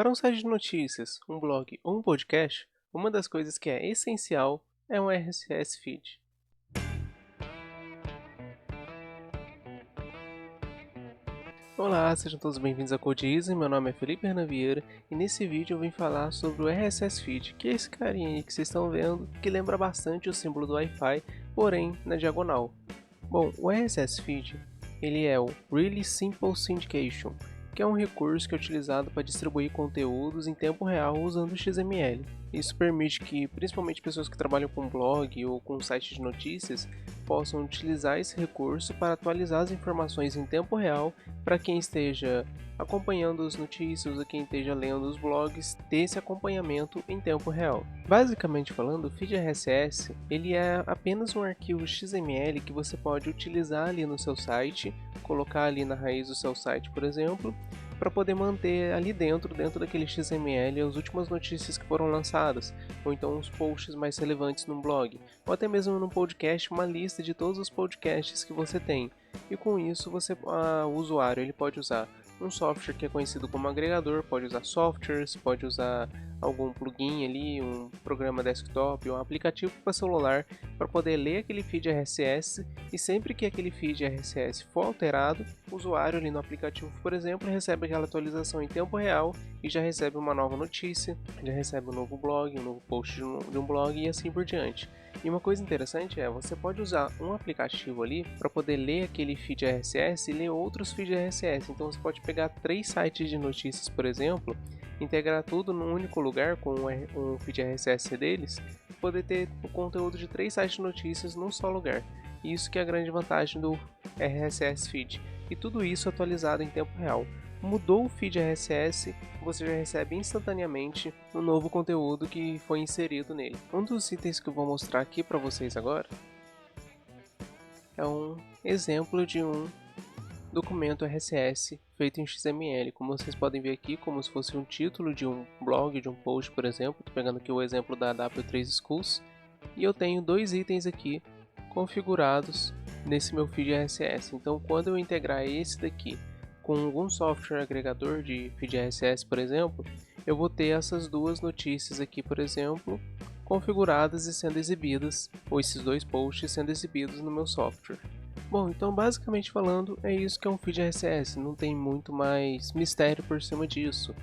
Para um site de notícias, um blog ou um podcast, uma das coisas que é essencial é um RSS Feed. Olá, sejam todos bem-vindos a Codeeasy, meu nome é Felipe Hernan Vieira e nesse vídeo eu vim falar sobre o RSS Feed, que é esse carinha aí que vocês estão vendo, que lembra bastante o símbolo do Wi-Fi, porém na diagonal. Bom, o RSS Feed ele é o Really Simple Syndication, que é um recurso que é utilizado para distribuir conteúdos em tempo real usando XML. Isso permite que, principalmente pessoas que trabalham com blog ou com site de notícias, possam utilizar esse recurso para atualizar as informações em tempo real para quem esteja acompanhando as notícias ou quem esteja lendo os blogs, ter esse acompanhamento em tempo real. Basicamente falando, o feed RSS ele é apenas um arquivo XML que você pode utilizar ali no seu site, colocar ali na raiz do seu site, por exemplo, para poder manter ali dentro daquele XML as últimas notícias que foram lançadas, ou então os posts mais relevantes no blog, ou até mesmo no podcast, uma lista de todos os podcasts que você tem. E com isso o usuário ele pode usar um software que é conhecido como agregador, pode usar softwares, pode usar algum plugin ali, um programa desktop, um aplicativo para celular para poder ler aquele feed RSS e sempre que aquele feed RSS for alterado, o usuário ali no aplicativo, por exemplo, recebe aquela atualização em tempo real e já recebe uma nova notícia, já recebe um novo blog, um novo post de um blog e assim por diante. E uma coisa interessante é, você pode usar um aplicativo ali para poder ler aquele feed RSS e ler outros feeds RSS. Então você pode pegar 3 sites de notícias, por exemplo, integrar tudo num único lugar com um feed RSS deles e poder ter o conteúdo de 3 sites de notícias num só lugar. E isso que é a grande vantagem do RSS Feed. E tudo isso atualizado em tempo real. Mudou o feed RSS, você já recebe instantaneamente o novo conteúdo que foi inserido nele. Um dos itens que eu vou mostrar aqui para vocês agora é um exemplo de um documento RSS feito em XML. Como vocês podem ver aqui, como se fosse um título de um blog, de um post, por exemplo. Estou pegando aqui o exemplo da W3 Schools. E eu tenho 2 itens aqui configurados nesse meu feed RSS. Então, quando eu integrar esse daqui com algum software agregador de feed RSS, por exemplo, eu vou ter essas 2 notícias aqui, por exemplo, configuradas e sendo exibidas, ou esses 2 posts sendo exibidos no meu software. Bom, então basicamente falando, é isso que é um feed RSS, não tem muito mais mistério por cima disso.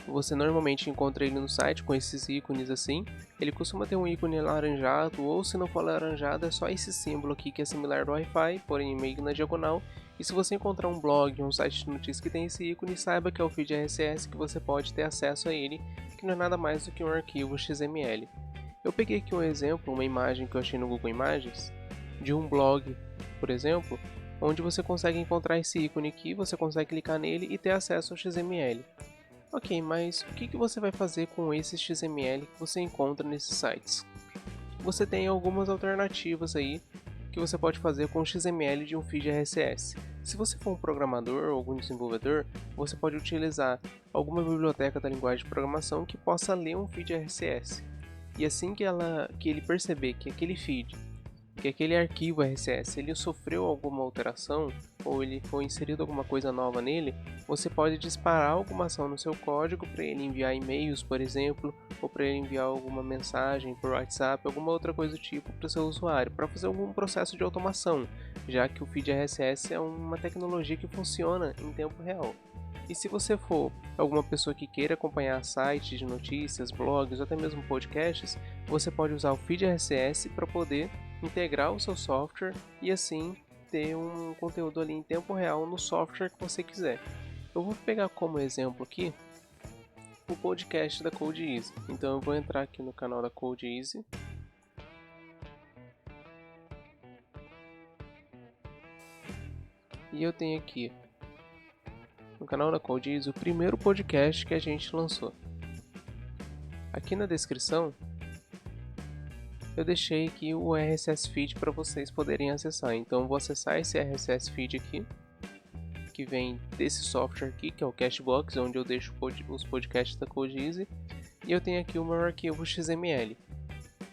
Você normalmente encontra ele no site com esses ícones assim. Ele costuma ter um ícone laranjado, ou se não for laranjado, é só esse símbolo aqui que é similar ao Wi-Fi, porém meio na diagonal. E se você encontrar um blog, um site de notícias que tem esse ícone, saiba que é o feed RSS que você pode ter acesso a ele, que não é nada mais do que um arquivo XML. Eu peguei aqui um exemplo, uma imagem que eu achei no Google Imagens, de um blog, por exemplo, onde você consegue encontrar esse ícone aqui, você consegue clicar nele e ter acesso ao XML. Ok, mas o que você vai fazer com esse XML que você encontra nesses sites? Você tem algumas alternativas aí que você pode fazer com o XML de um feed RSS. Se você for um programador ou algum desenvolvedor, você pode utilizar alguma biblioteca da linguagem de programação que possa ler um feed RSS. E assim que ele perceber que aquele arquivo RSS ele sofreu alguma alteração ou ele foi inserido alguma coisa nova nele, você pode disparar alguma ação no seu código para ele enviar e-mails, por exemplo, ou para ele enviar alguma mensagem por WhatsApp, alguma outra coisa do tipo para o seu usuário, para fazer algum processo de automação, já que o feed RSS é uma tecnologia que funciona em tempo real. E se você for alguma pessoa que queira acompanhar sites de notícias, blogs ou até mesmo podcasts, você pode usar o feed RSS para poder integrar o seu software e assim ter um conteúdo ali em tempo real no software que você quiser. Eu vou pegar como exemplo aqui o podcast da Codeeasy. Então eu vou entrar aqui no canal da Codeeasy. E eu tenho aqui no canal da Codeeasy o primeiro podcast que a gente lançou. Aqui na descrição eu deixei aqui o RSS Feed para vocês poderem acessar. Então eu vou acessar esse RSS Feed aqui, que vem desse software aqui, que é o Cashbox, onde eu deixo os podcasts da Codeeasy. E eu tenho aqui o meu arquivo XML.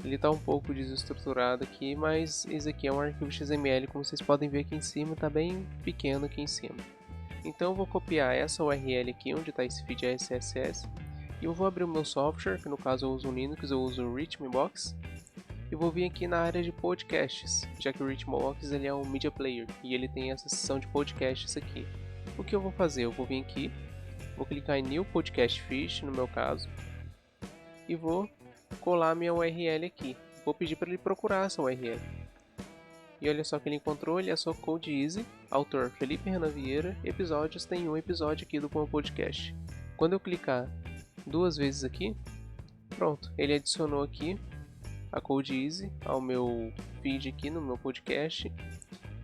Ele está um pouco desestruturado aqui, mas esse aqui é um arquivo XML, como vocês podem ver aqui em cima, está bem pequeno aqui em cima. Então eu vou copiar essa URL aqui, onde está esse feed RSS, e eu vou abrir o meu software, que no caso eu uso o Linux, eu uso o Rhythmbox, e vou vir aqui na área de podcasts, já que o Rhythmbox ele é um media player, e ele tem essa seção de podcasts aqui. O que eu vou fazer? Eu vou vir aqui, vou clicar em New Podcast Feed, no meu caso, e vou colar minha URL aqui. Vou pedir para ele procurar essa URL. E olha só que ele encontrou, ele é só Codeeasy, autor Felipe Renan Vieira, episódios, tem um episódio aqui do meu podcast. Quando eu clicar 2 vezes aqui, pronto, ele adicionou aqui a Codeeasy ao meu feed aqui no meu podcast.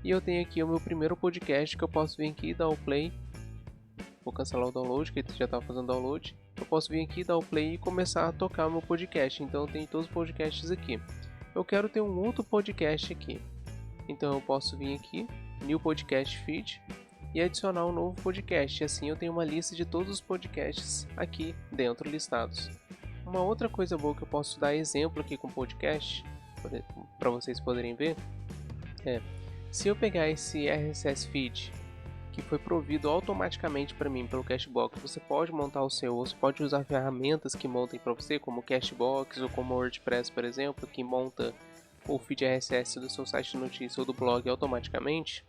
E eu tenho aqui o meu primeiro podcast que eu posso vir aqui e dar o play. Vou cancelar o download, que ele já estava fazendo download. Eu posso vir aqui, dar o play e começar a tocar o meu podcast. Então eu tenho todos os podcasts aqui. Eu quero ter um outro podcast aqui. Então eu posso vir aqui, New Podcast Feed, e adicionar um novo podcast. E assim eu tenho uma lista de todos os podcasts aqui dentro listados. Uma outra coisa boa que eu posso dar exemplo aqui com podcast, para vocês poderem ver, é se eu pegar esse RSS Feed que foi provido automaticamente para mim pelo Castbox, você pode montar o seu, ou você pode usar ferramentas que montem para você, como o Castbox ou como o WordPress, por exemplo, que monta o feed RSS do seu site de notícia ou do blog automaticamente.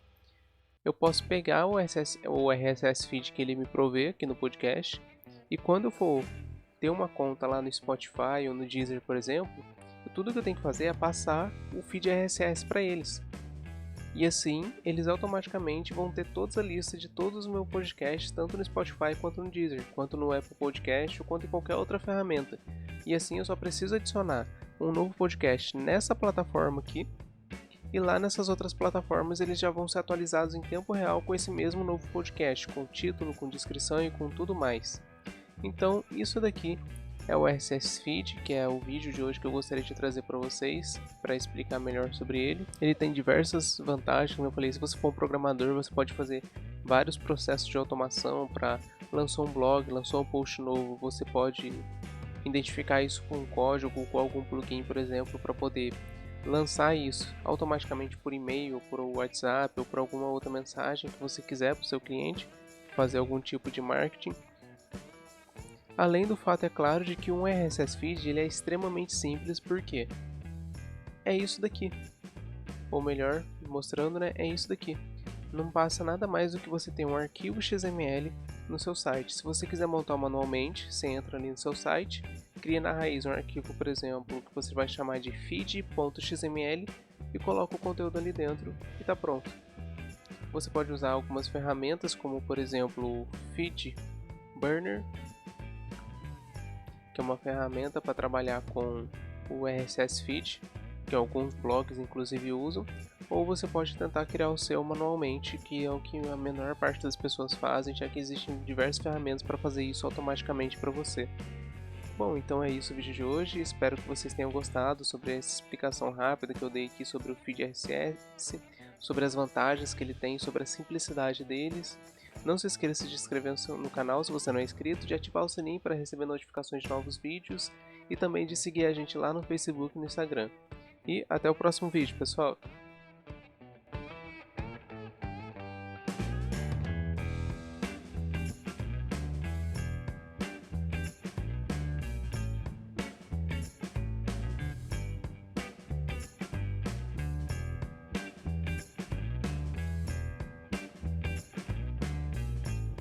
Eu posso pegar o RSS feed que ele me provê aqui no podcast, e quando eu for ter uma conta lá no Spotify ou no Deezer, por exemplo, tudo que eu tenho que fazer é passar o feed RSS para eles. E assim, eles automaticamente vão ter toda a lista de todos os meus podcasts, tanto no Spotify quanto no Deezer, quanto no Apple Podcast ou quanto em qualquer outra ferramenta. E assim eu só preciso adicionar um novo podcast nessa plataforma aqui, e lá nessas outras plataformas eles já vão ser atualizados em tempo real com esse mesmo novo podcast, com título, com descrição e com tudo mais. Então isso daqui é o RSS Feed, que é o vídeo de hoje que eu gostaria de trazer para vocês, para explicar melhor sobre ele. Ele tem diversas vantagens, como eu falei, se você for um programador, você pode fazer vários processos de automação para lançar um blog, lançou um post novo, você pode identificar isso com um código ou com algum plugin, por exemplo, para poder lançar isso automaticamente por e-mail, por WhatsApp ou por alguma outra mensagem que você quiser para o seu cliente, fazer algum tipo de marketing. Além do fato, é claro, de que um RSS Feed ele é extremamente simples, porque é isso daqui, ou melhor, mostrando, né, é isso daqui. Não passa nada mais do que você ter um arquivo XML no seu site. Se você quiser montar manualmente, você entra ali no seu site, cria na raiz um arquivo, por exemplo, que você vai chamar de feed.xml e coloca o conteúdo ali dentro e está pronto. Você pode usar algumas ferramentas, como por exemplo o FeedBurner, que é uma ferramenta para trabalhar com o RSS Feed, que alguns blogs inclusive usam, ou você pode tentar criar o seu manualmente, que é o que a menor parte das pessoas fazem, já que existem diversas ferramentas para fazer isso automaticamente para você. Bom, então é isso o vídeo de hoje, espero que vocês tenham gostado sobre essa explicação rápida que eu dei aqui sobre o feed RSS, sobre as vantagens que ele tem, sobre a simplicidade deles. Não se esqueça de se inscrever no canal se você não é inscrito, de ativar o sininho para receber notificações de novos vídeos e também de seguir a gente lá no Facebook e no Instagram. E até o próximo vídeo, pessoal!